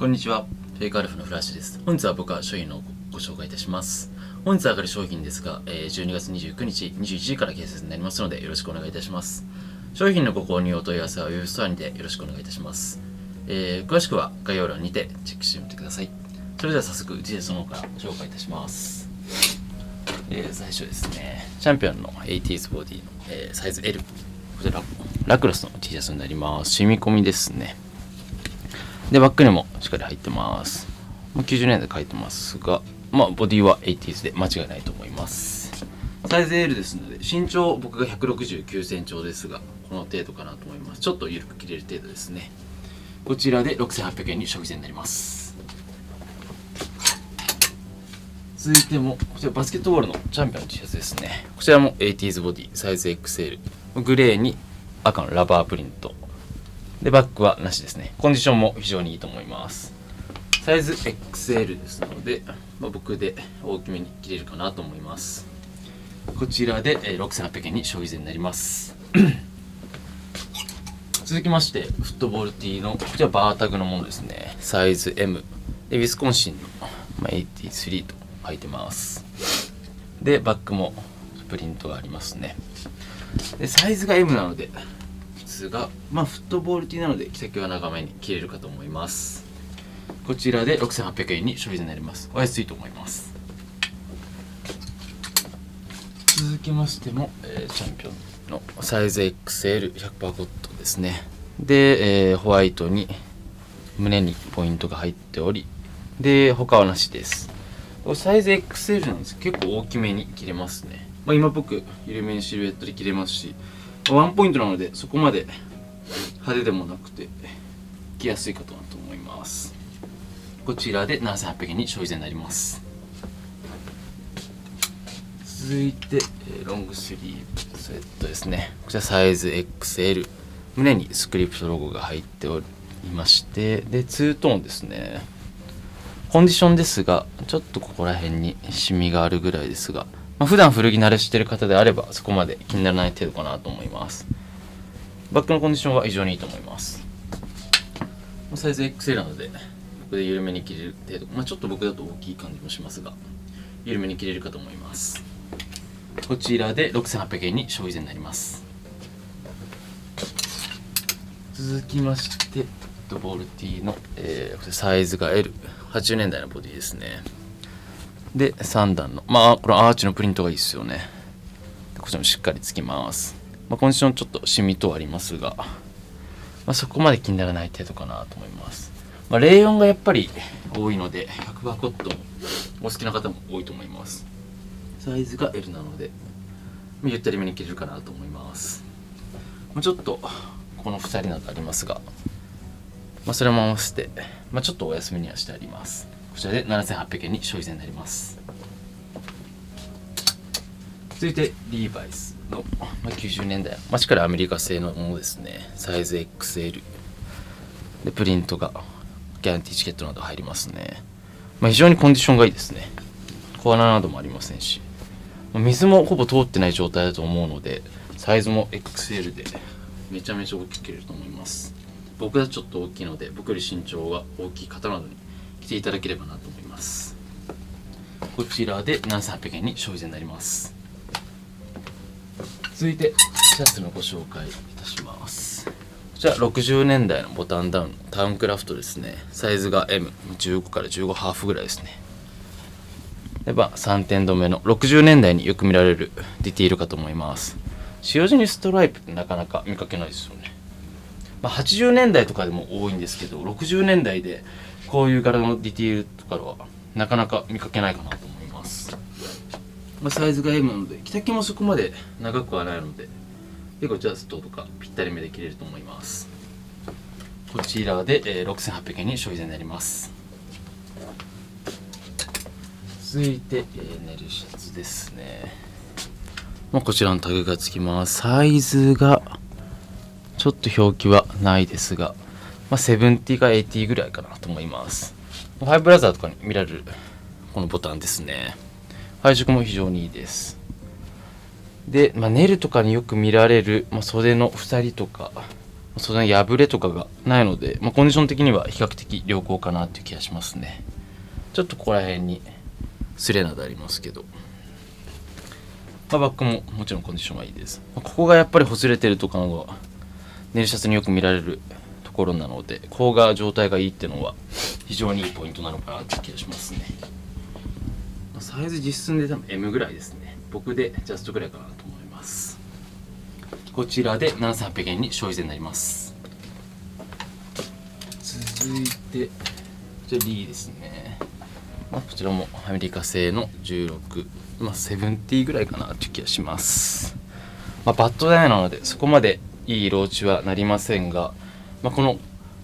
こんにちは。フェイクアルフのフラッシュです。本日は僕は商品のご紹介いたします。本日上がる商品ですが、12月29日21時から掲載になりますのでよろしくお願いいたします。商品のご購入お問い合わせはウェブストアにてよろしくお願いいたします。詳しくは概要欄にてチェックしてみてください。それでは早速、GS の方から紹介いたします。最初ですね、チャンピオンの 80s ボディの、サイズ L。こちらラクロスの T シャツになります。染み込みですね。で、バッグにもしっかり入ってます。90年代書いてますが、ボディは 80s で間違いないと思います。サイズ L ですので、身長僕が169センチですが、この程度かなと思います。ちょっと緩く切れる程度ですね。こちらで6800円に消費税になります。続いても、こちらバスケットボールのチャンピオンの T シャツですね。こちらも 80s ボディ、サイズ XL。グレーに赤のラバープリント。で、バッグはなしですね。コンディションも非常にいいと思います。サイズ XL ですので、僕で大きめに切れるかなと思います。こちらで6800円に消費税になります。続きまして、フットボール T の、こちらバータグのものですね。サイズ M。で、ウィスコンシンの、83と書いてます。で、バッグもプリントがありますね。で、サイズが M なので、フットボール T なので着丈は長めに着れるかと思います。こちらで6800円に消費税になります。お安いと思います。続きましても、チャンピオンのサイズ XL100% コットンですね。で、ホワイトに胸にポイントが入っており、で他はなしです。サイズ XL なんですけど結構大きめに着れますね。今僕緩めにシルエットで着れますし、ワンポイントなのでそこまで派手でもなくて着やすいかと思います。こちらで7800円に消費税になります。続いてロングスリーブスウェットですね。こちらサイズ XL、 胸にスクリプトロゴが入っておりまして、でツートーンですね。コンディションですがちょっとここら辺にシミがあるぐらいですが、普段古着慣れしてる方であればそこまで気にならない程度かなと思います。バッグのコンディションは非常にいいと思います。サイズ XL なので僕で緩めに着れる程度、ちょっと僕だと大きい感じもしますが緩めに着れるかと思います。こちらで6800円に消費税になります。続きましてフットボール T の、サイズが L、 80年代のボディですね。で3段のこのアーチのプリントがいいですよね。こちらもしっかりつきます。コンディションちょっとシミとありますが、そこまで気にならない程度かなと思います。レイヨンがやっぱり多いので100%コットンお好きな方も多いと思います。サイズが L なのでゆったりめに着れるかなと思います。ちょっとこの2人などありますが、それも合わせて、ちょっとお休みにはしてあります。こちらで7800円に消費税になります。続いてリーバイスの、90年代しっかりアメリカ製のものですね。サイズ XL でプリントがギャランティーチケットなど入りますね。非常にコンディションがいいですね。小穴などもありませんし、水もほぼ通ってない状態だと思うのでサイズも XL でめちゃめちゃ大きく着れると思います。僕はちょっと大きいので僕より身長が大きい方などに着ていただければなと思います。こちらで7800円に消費税になります。続いてシャツのご紹介いたします。こちら60年代のボタンダウンタウンクラフトですね。サイズが M15 から15ハーフぐらいですね。で3点止めの60年代によく見られるディティールかと思います。白地にストライプってなかなか見かけないですよね。80年代とかでも多いんですけど、60年代でこういう柄のディティールとかはなかなか見かけないかなと思います。サイズが M なので着丈もそこまで長くはないので結構ジャストとかぴったりめで着れると思います。こちらで6800円に消費税になります。続いてネルシャツですね。こちらのタグがつきます。サイズがちょっと表記はないですが、70か80ぐらいかなと思います。ファイブラザーとかに見られるこのボタンですね。配色も非常にいいです。で、ネルとかによく見られる、袖の2人とかそんな破れとかがないので、コンディション的には比較的良好かなっていう気がしますね。ちょっとここら辺にスレなどありますけど、バックももちろんコンディションはいいです。ここがやっぱりほつれてるとかのがネイルシャツによく見られるところなので、ここが状態がいいっていうのは非常にいいポイントなのかなって気がしますね。サイズ実寸で多分 M ぐらいですね。僕でジャストぐらいかなと思います。こちらで7800円に消費税になります。続いてこちら D ですね。こちらもアメリカ製の16、70ぐらいかなという気がします。バッドダイヤなのでそこまでいい色落ちはなりませんが、この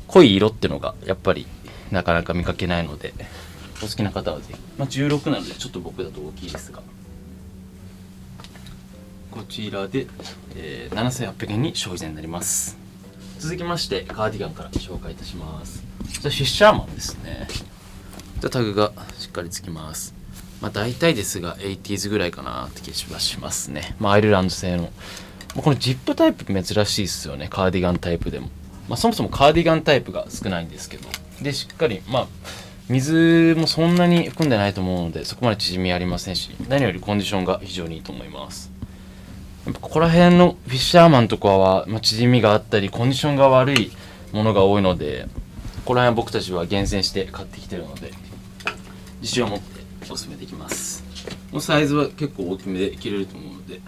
濃い色ってのがやっぱりなかなか見かけないので、お好きな方はぜひ、16なのでちょっと僕だと大きいですが、こちらで、7800円に消費税になります。続きましてカーディガンから紹介いたします。こちらフィッシャーマンですね。タグがしっかりつきます。大体ですが 80s ぐらいかなって気がしますね。アイルランド製のこのジップタイプ珍しいですよね。カーディガンタイプでも、そもそもカーディガンタイプが少ないんですけど、でしっかり水もそんなに含んでないと思うのでそこまで縮みありませんし、何よりコンディションが非常にいいと思います。やっぱここら辺のフィッシャーマンとかは、縮みがあったりコンディションが悪いものが多いので、ここら辺は僕たちは厳選して買ってきてるので自信を持ってお勧めできます。このサイズは結構大きめで着れると思うので、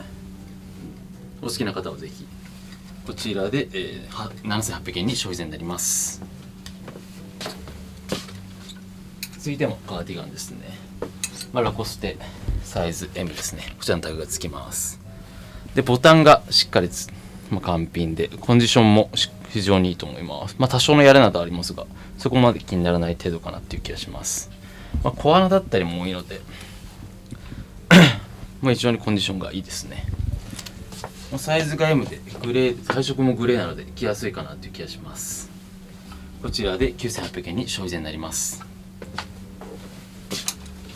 お好きな方はぜひ。こちらで、7800円に消費税になります。続いてもカーディガンですね。ラコステサイズ M ですね。こちらのタグがつきます。でボタンがしっかり完品でコンディションも非常にいいと思います。多少のやれなどありますがそこまで気にならない程度かなっていう気がします。小穴だったりも多いので非常にコンディションがいいですね。サイズが M でグレー、配色もグレーなので着やすいかなという気がします。こちらで9800円に消費税になります。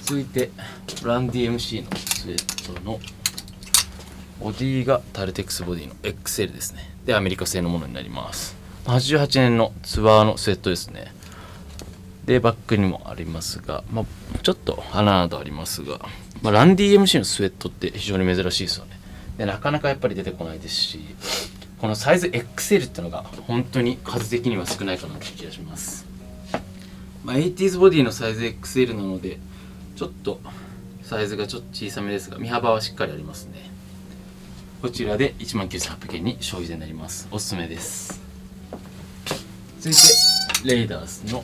続いてランディ MC のスウェットのボディがタルテックスボディの XL ですね。でアメリカ製のものになります。88年のツアーのスウェットですね。でバックにもありますが、ちょっと穴などありますが、ランディ MC のスウェットって非常に珍しいですよね。でなかなかやっぱり出てこないですし、このサイズ XL ってのが本当に数的には少ないかなという気がします。80s ボディのサイズ XL なのでちょっとサイズがちょっと小さめですが身幅はしっかりありますね。こちらで 19,800 円に消費税になります。おすすめです。続いてレイダースの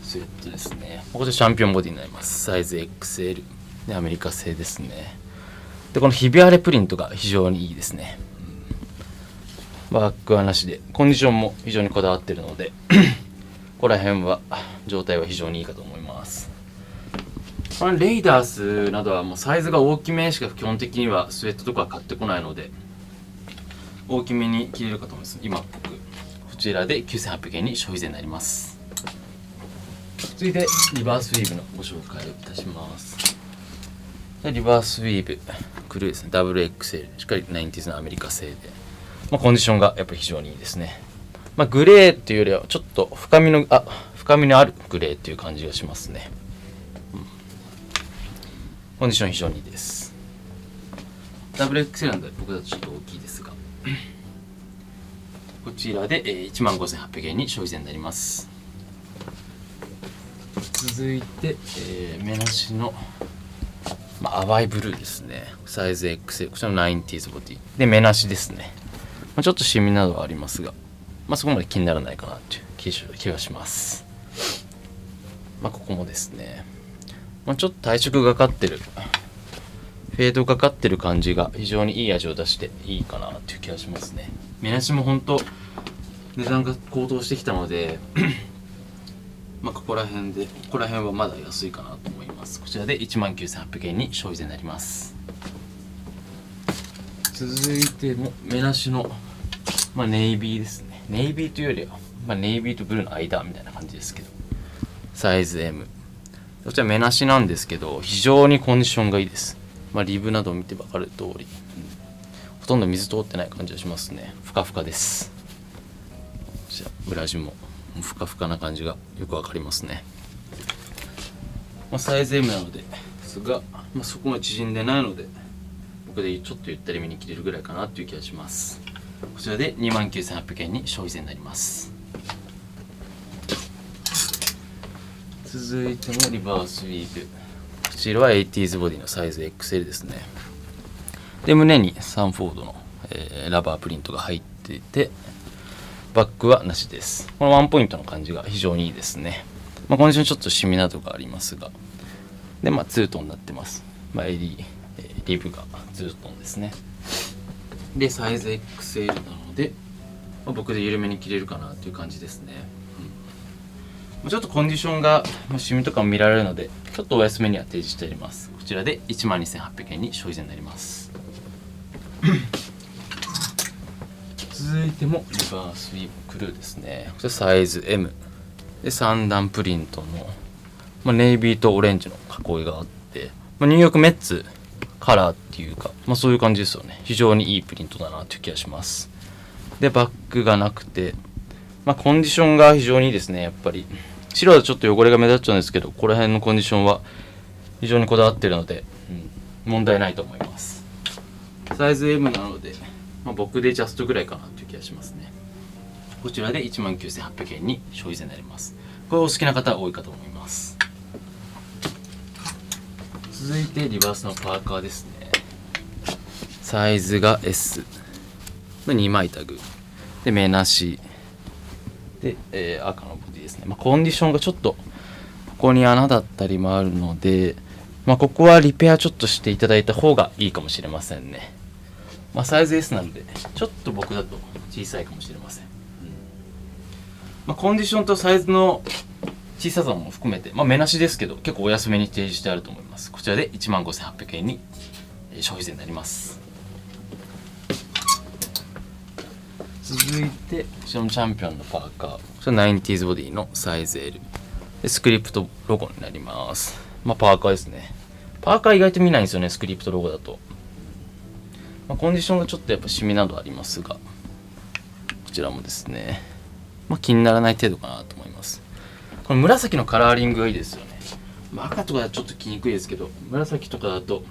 スウェットですね。こちらチャンピオンボディになります。サイズ XL でアメリカ製ですね。でこのひび割れプリントが非常にいいですね。バックはなしでコンディションも非常にこだわっているのでここら辺は状態は非常にいいかと思います。このレイダースなどはもうサイズが大きめしか基本的にはスウェットとか買ってこないので大きめに着れるかと思います。今僕こちらで 9,800 円に消費税になります。続いてリバースウィーブのご紹介をいたします。リバースウィーブクルーですね。 WXL しっかり 90s のアメリカ製で、コンディションがやっぱり非常にいいですね。グレーっていうよりはちょっと深みのあるグレーっていう感じがしますね。コンディション非常にいいです。 WXL なんで僕だとちょっと大きいですがこちらで 15,800 円に消費税になります。続いて、目なしの、淡いブルーですね。サイズ XL、こちらの 90s ボディで目なしですね。ちょっとシミなどはありますが、そこまで気にならないかなという気がします。ここもですね、ちょっと体色がかってる、フェードがかってる感じが非常にいい味を出していいかなという気がしますね。目なしも本当値段が高騰してきたのでここら辺はまだ安いかなと思います。こちらで 19,800 円に消費税になります。続いても目なしの、ネイビーですね。ネイビーというよりは、ネイビーとブルーの間みたいな感じですけどサイズ M、 こちら目なしなんですけど非常にコンディションがいいです。リブなどを見て分かる通り、ほとんど水通ってない感じがしますね。ふかふかです。裏地もふかふかな感じがよくわかりますね。サイズ M なのですが、そこが縮んでないので僕でちょっとゆったりめに着れるぐらいかなっていう気がします。こちらで 29,800 円に消費税になります。続いてもリバースウィーブ、こちらは 80s ボディのサイズ XL ですね。で胸にサンフォードの、ラバープリントが入っていて、バックはなしです。このワンポイントの感じが非常にいいですね。コンディションちょっとシミなどがありますが、でツートンになってます。襟、リブがツートンですね。でサイズ XL なので、僕で緩めに着れるかなという感じですね。ちょっとコンディションが、シミとかも見られるので、ちょっとお安めには提示しております。こちらで 12,800 円に消費税になります。続いてもリバースウィーブクルーですね。こちらサイズ M で3段プリントの、ネイビーとオレンジの囲いがあって、ニューヨークメッツカラーっていうか、そういう感じですよね。非常にいいプリントだなという気がします。でバックがなくて、コンディションが非常にいいですね。やっぱり白だとちょっと汚れが目立っちゃうんですけど、ここら辺のコンディションは非常にこだわっているので、問題ないと思います。サイズ M なので、僕でジャストぐらいかなという気がしますね。こちらで 19,800 円に消費税になります。これお好きな方は多いかと思います。続いてリバースのパーカーですね。サイズが S の2枚タグで目なしで、赤のボディですね。コンディションがちょっとここに穴だったりもあるので、ここはリペアちょっとしていただいた方がいいかもしれませんね。サイズ S なのでちょっと僕だと小さいかもしれません。コンディションとサイズの小ささも含めて、目なしですけど結構お安めに提示してあると思います。こちらで 15,800 円に消費税になります。続いてこちらのチャンピオンのパーカー、こちら 90s ボディのサイズ L でスクリプトロゴになります。パーカーですね。パーカー意外と見ないんですよね、スクリプトロゴだと。コンディションがちょっとやっぱシミなどありますが、こちらもですね、気にならない程度かなと思います。この紫のカラーリングがいいですよね。赤とかはちょっと着にくいですけど、紫とかだと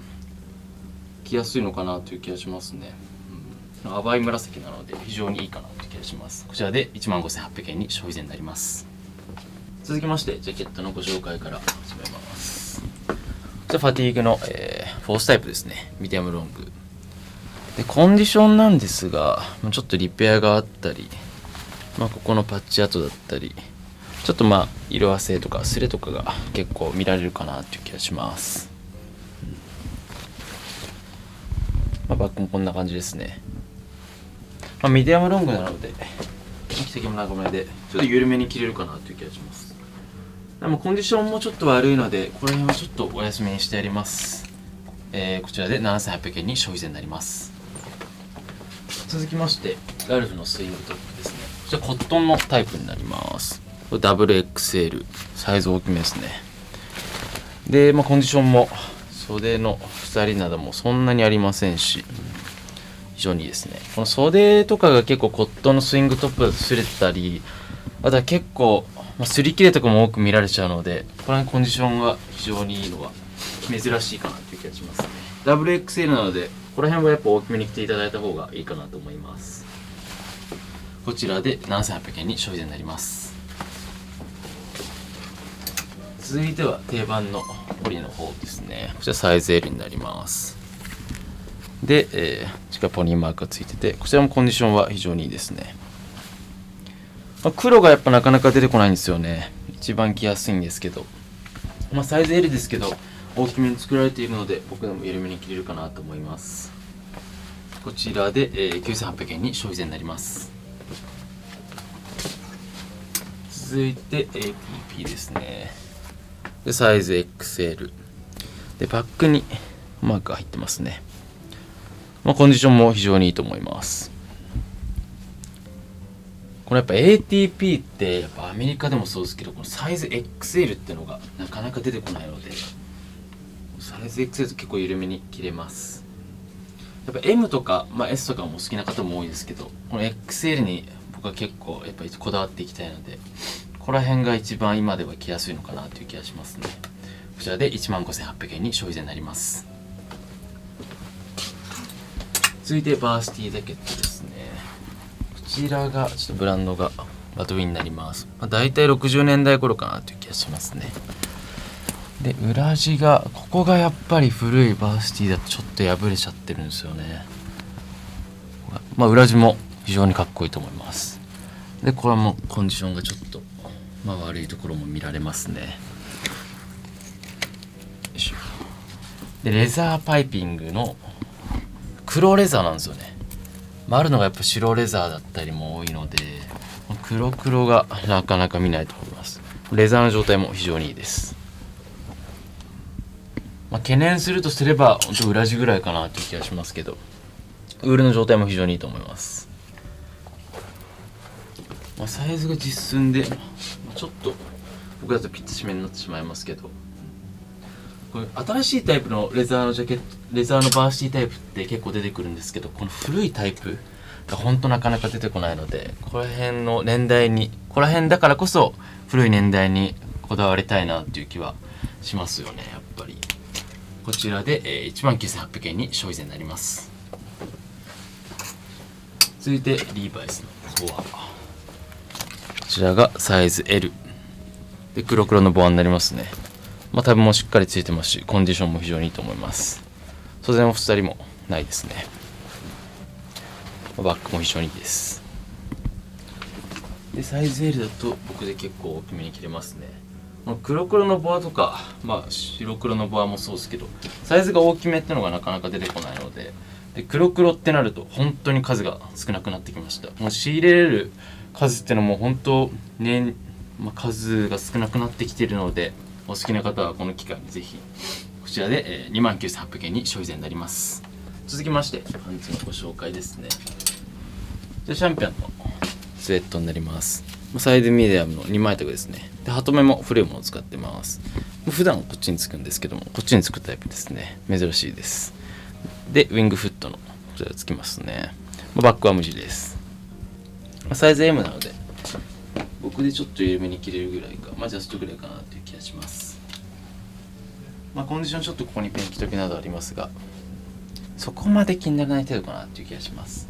着やすいのかなという気がしますね。淡い紫なので非常にいいかなという気がします。こちらで 15,800 円に消費税になります。続きましてジャケットのご紹介から始めます。じゃあファティーグの、フォースタイプですね。ミディアムロングで、コンディションなんですが、ちょっとリペアがあったり、ここのパッチ跡だったり、ちょっと色あせとかスレとかが結構見られるかなという気がします。バックもこんな感じですね。ミディアムロングなので着丈も長めでちょっと緩めに着れるかなという気がします。でもコンディションもちょっと悪いので、この辺はちょっとお休みにしてやります。こちらで 7,800 円に消費税になります。続きましてラルフのスイングトップですね。こちらコットンのタイプになります。これ WXL サイズ大きめですね。で、コンディションも袖の鎖などもそんなにありませんし、非常にいいですね。この袖とかが結構コットンのスイングトップだと擦れてたり、あとは結構擦り切れとかも多く見られちゃうので、このコンディションが非常にいいのは珍しいかなという気がしますね。WXL なのでこの辺はやっぱ大きめに着ていただいた方がいいかなと思います。こちらで 7,800 円に消費税になります。続いては定番のポリの方ですね。こちらサイズ L になります。で、こちらポニーマークがついてて、こちらもコンディションは非常にいいですね。黒がやっぱなかなか出てこないんですよね。一番着やすいんですけど、サイズ L ですけど大きめに作られているので僕でも緩めに着れるかなと思います。こちらで、9,800 円に消費税になります。続いて APP ですね。でサイズ XL でバックにマークが入ってますね。コンディションも非常にいいと思います。これやっぱ ATP ってやっぱアメリカでもそうですけど、このサイズ XL っていうのがなかなか出てこないので、サイズ XL と結構緩めに着れます。やっぱ M とか、S とかも好きな方も多いですけど、この XL に僕は結構やっぱりこだわっていきたいので、ここら辺が一番今では着やすいのかなという気がしますね。こちらで 15,800 円に消費税になります。続いてバーシティジャケットですね。こちらがちょっとブランドがバドウィンになります。だいたい60年代頃かなという気がしますね。で裏地が、ここがやっぱり古いバーシティだとちょっと破れちゃってるんですよね。裏地も非常にかっこいいと思います。でこれもコンディションがちょっと、悪いところも見られますね。よいしょ。でレザーパイピングの黒レザーなんですよね。あるのがやっぱ白レザーだったりも多いので、黒がなかなか見ないと思います。レザーの状態も非常にいいです。懸念するとすれば本当裏地ぐらいかなという気がしますけど、ウールの状態も非常にいいと思います。サイズが実寸でちょっと僕だとピッチ締めになってしまいますけど、これ新しいタイプのレザーのジャケット、レザーのバーシティタイプって結構出てくるんですけど、この古いタイプが本当なかなか出てこないので、ここら辺の年代に、ここら辺だからこそ古い年代にこだわりたいなっていう気はしますよね。やっぱりこちらで 19,800 円に消費税になります。続いてリーバイスのボア、こちらがサイズ L で黒のボアになりますね。タブもしっかりついてますし、コンディションも非常にいいと思います。袖も2人もないですね。バックも非常にいいです。でサイズ L だと僕で結構大きめに着れますね。黒のボアとか、白黒のボアもそうですけど、サイズが大きめってのがなかなか出てこないので、黒ってなると本当に数が少なくなってきました。もう仕入れれる数ってのも本当ね、数が少なくなってきているので、お好きな方はこの機会にぜひこちらで 29,800 円に消費税になります。続きましてパンツのご紹介ですね。シャンピオンのスウェットになります。サイズミディアムの2枚丈ですね。でハトメも古いものを使ってます。普段こっちにつくんですけども、こっちにつくタイプですね。珍しいです。でウィングフットのこちらつきますね。バックは無地です。サイズ M なので僕でちょっと緩めに着れるぐらいか、ジャストぐらいかなという気がします。コンディションちょっとここにペンキ時などありますが、そこまで気にならない程度かなという気がします。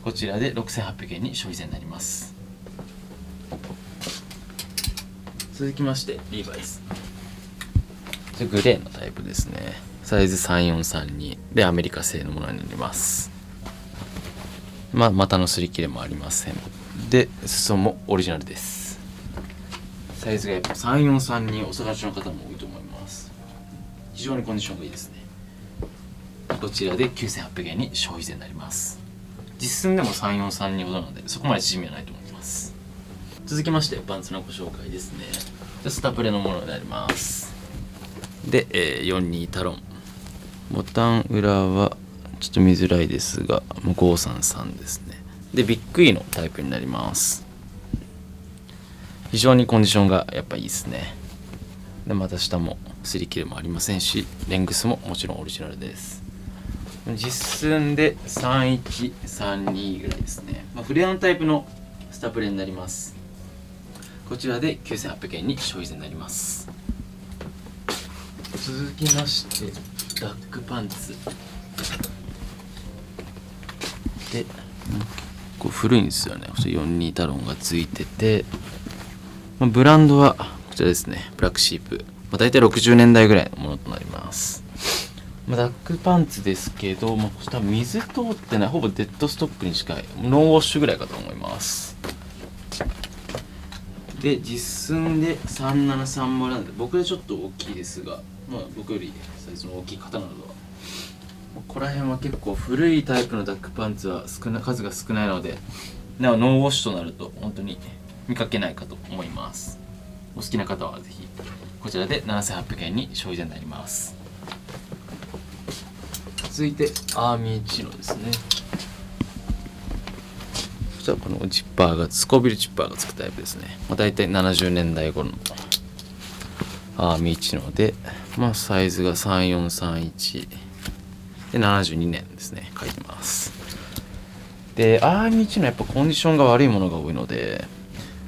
こちらで 6,800 円に消費税になります。続きましてリーバイス、グレーのタイプですね。サイズ3432でアメリカ製のものになります。股の擦り切れもありません。で裾もオリジナルです。サイズがやっぱ3432お探しの方も多いと思います。非常にコンディションがいいですね。こちらで 9,800 円に消費税になります。実寸でも3432ほどなのでそこまで縮みはないと思います。続きましてパンツのご紹介ですね。スタプレのものになります。で、42タロン、ボタン裏はちょっと見づらいですが533ですね。でビッグ E のタイプになります。非常にコンディションがやっぱいいですね。でまた下も擦り切れもありませんし、レングスももちろんオリジナルです。実寸で3132ぐらいですね。フレアのタイプのスタプレになります。こちらで 9,800 円に消費税になります。続きましてダックパンツで、結構古いんですよね。42タロンがついてて、ブランドはこちらですね、ブラックシープ、大体60年代ぐらいのものとなります。ダックパンツですけど、多分水通ってない、ほぼデッドストックに近いノンウォッシュぐらいかと思います。で実寸で373なんで僕でちょっと大きいですが、僕よりサイズの大きい方などはここら辺は結構古いタイプのダックパンツは数が少ないので、なおノンウォッシュとなると本当に見かけないかと思います。お好きな方はぜひこちらで 7,800 円に消費税になります。続いてアーミーチノですね。こちらこのジッパーがスコービルジッパーがつくタイプですね。だいたい70年代頃のアーミーチノで、サイズが3431で72年ですね、書いてます。で、アーミー1のやっぱコンディションが悪いものが多いので、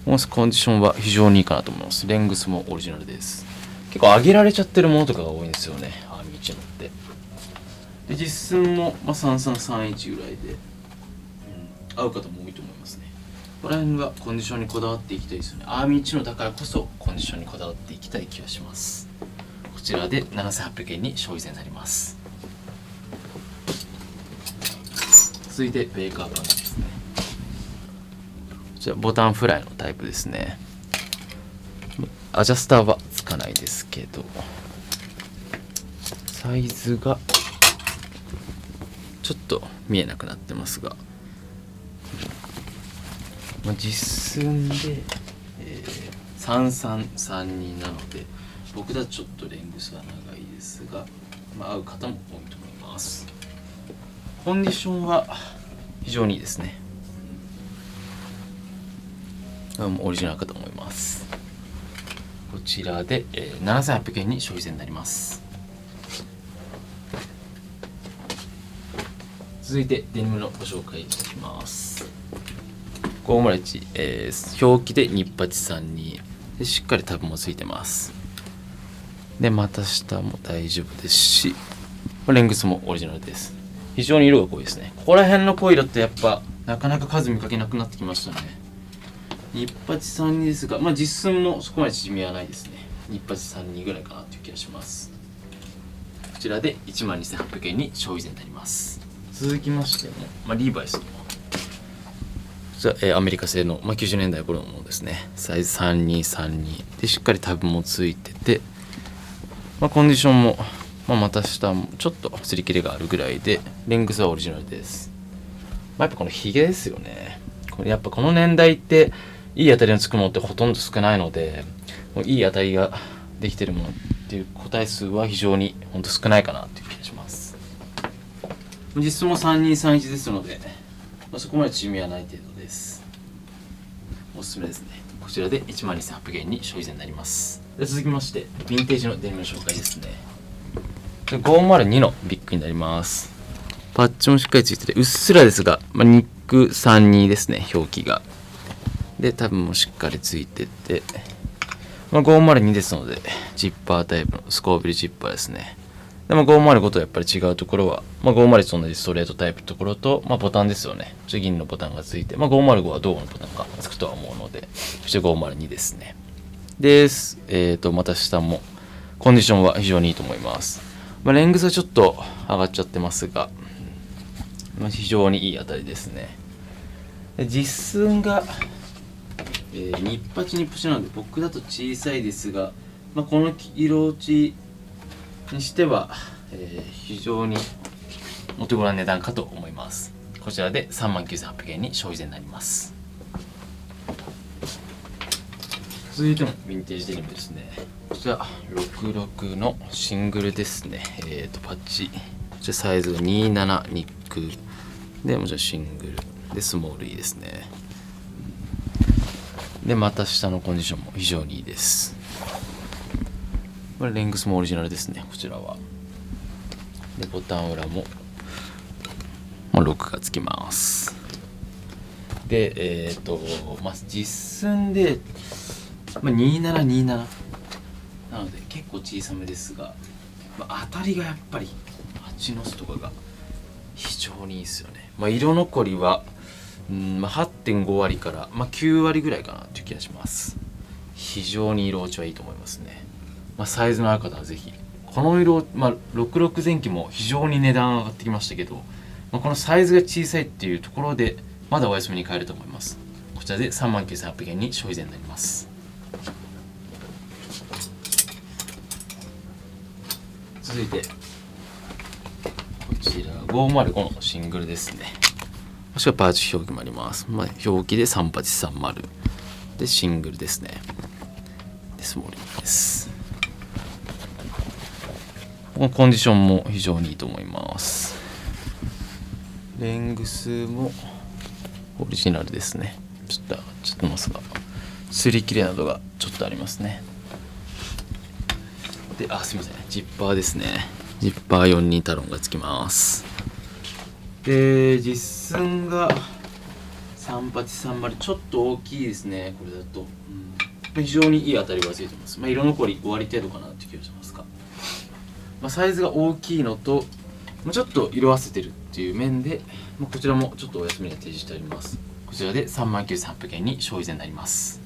コンディションは非常にいいかなと思います。レングスもオリジナルです。結構上げられちゃってるものとかが多いんですよね、アーミー1のって。で、実寸も、3331ぐらいで、合う方も多いと思いますね。ここら辺がコンディションにこだわっていきたいですよね。アーミー1のだからこそコンディションにこだわっていきたい気がします。こちらで7800円に消費税になります。続いてベーカーパンですね。こちらボタンフライのタイプですね。アジャスターはつかないですけど、サイズがちょっと見えなくなってますが、実寸で、3332なので、僕だとちょっとレングスは長いですが、合う方も多いと思います。コンディションは非常にいいですね。オリジナルかと思います。こちらで、7800円に消費税になります。続いてデニムのご紹介いたします。501、表記でニッパチ32で、しっかりタブもついてます。で、股下も大丈夫ですし、レングスもオリジナルです。非常に色が濃いですね。ここら辺の濃い色ってやっぱなかなか数見かけなくなってきましたね。ニッパチ32ですが、実寸もそこまで縮みはないですね。ニッパチ32ぐらいかなという気がします。こちらで 12,800 円に消費税になります。続きましても、リーバイスのこちら、アメリカ製の、90年代頃のものですね。サイズ3232でしっかりタブもついてて、コンディションも、股下もちょっと擦り切れがあるぐらいで、レングスはオリジナルです。やっぱこのヒゲですよね。やっぱこの年代っていい当たりのつくものってほとんど少ないので、いい当たりができてるものっていう個体数は非常に本当少ないかなという気がします。実質も3231ですので、そこまで縮みはない程度です。おすすめですね。こちらで 12,800 円に消費税になります。で、続きましてヴィンテージのデニムの紹介ですね。502のビッグになります。パッチもしっかりついてて、うっすらですが、ニック32ですね、表記が。で、タブもしっかりついてて、502ですので、ジッパータイプのスコービルジッパーですね。でも505とやっぱり違うところは、501と同じストレートタイプのところと、ボタンですよね。銀のボタンがついて、505は銅のボタンがつくとは思うので、そして502ですね。です。また下も、コンディションは非常にいいと思います。レングスはちょっと上がっちゃってますが、非常にいい当たりですね。で、実寸が、ニッパチニッパチなので僕だと小さいですが、この色落ちにしては、非常にお手頃な値段かと思います。こちらで 39,800 円に消費税になります。続いてもヴィンテージデニムですね。こちら66のシングルですね。パッチ、こちらサイズが27ニックで、もちろんシングルでスモールいいですね。で、また下のコンディションも非常にいいです。これレングスもオリジナルですね、こちらは。で、ボタン裏も、ロックがつきます。で、実寸で、2727なので結構小さめですが、当たりがやっぱり8ノスとかが非常にいいですよね。色残りは、8.5 割から、9割ぐらいかなという気がします。非常に色落ちはいいと思いますね。サイズのある方はぜひこの色、66前期も非常に値段上がってきましたけど、このサイズが小さいっていうところでまだお安めに買えると思います。こちらで 39,800 円に消費税になります。続いてこちら505のシングルですね。もしくはパーチ表記もあります。表記で3830でシングルですね。でスモールです。このコンディションも非常にいいと思います。レングスもオリジナルですね。ちょっとますが、擦り切れなどがちょっとありますね。で、すみません、ジッパーですね。ジッパー42タロンがつきます。で、実寸が3830、ちょっと大きいですね、これだと。非常にいい当たりがついてます。色残り終わり程度かなって気がしますが、サイズが大きいのと、ちょっと色あせてるっていう面で、こちらもちょっとお休みに提示しております。こちらで39,800円に消費税になります。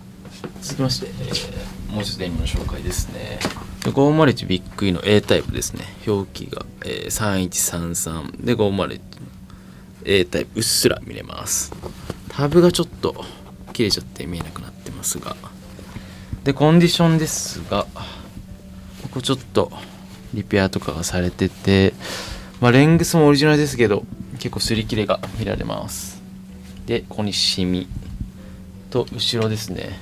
続きまして、もう一つデニムの紹介ですね。501ビッグイの A タイプですね。表記が、3133で501 A タイプうっすら見れます。タブがちょっと切れちゃって見えなくなってますが、でコンディションですが、ここちょっとリペアとかがされてて、レングスもオリジナルですけど結構擦り切れが見られます。でここにシミと後ろですね、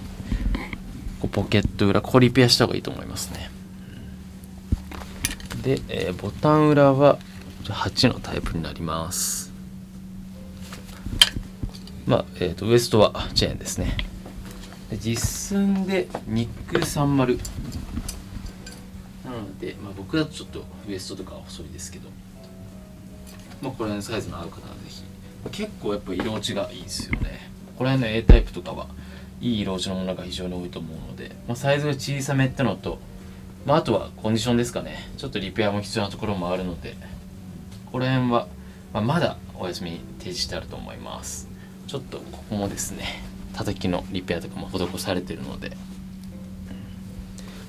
ポケット裏、ここリペアした方がいいと思いますね。で、ボタン裏は8のタイプになります。ウエストはチェーンですね。で実寸でニック30なので、僕だとちょっとウエストとかは細いですけど、これのサイズの合う方はぜひ。結構やっぱ色落ちがいいですよね。この辺の A タイプとかはいい色落ちのものが非常に多いと思うので、サイズが小さめってのと、あとはコンディションですかね。ちょっとリペアも必要なところもあるので、この辺は、まだお休みに提示してあると思います。ちょっとここもですね、叩きのリペアとかも施されているので、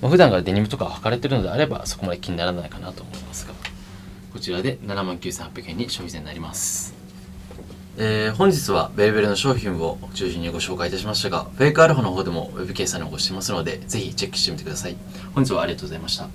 普段からデニムとか履かれているのであればそこまで気にならないかなと思いますが、こちらで79,800円に消費税になります。本日はベルベルの商品を中心にご紹介いたしましたが、フェイクアルファの方でもウェブ掲載にごしていますので、ぜひチェックしてみてください。本日はありがとうございました。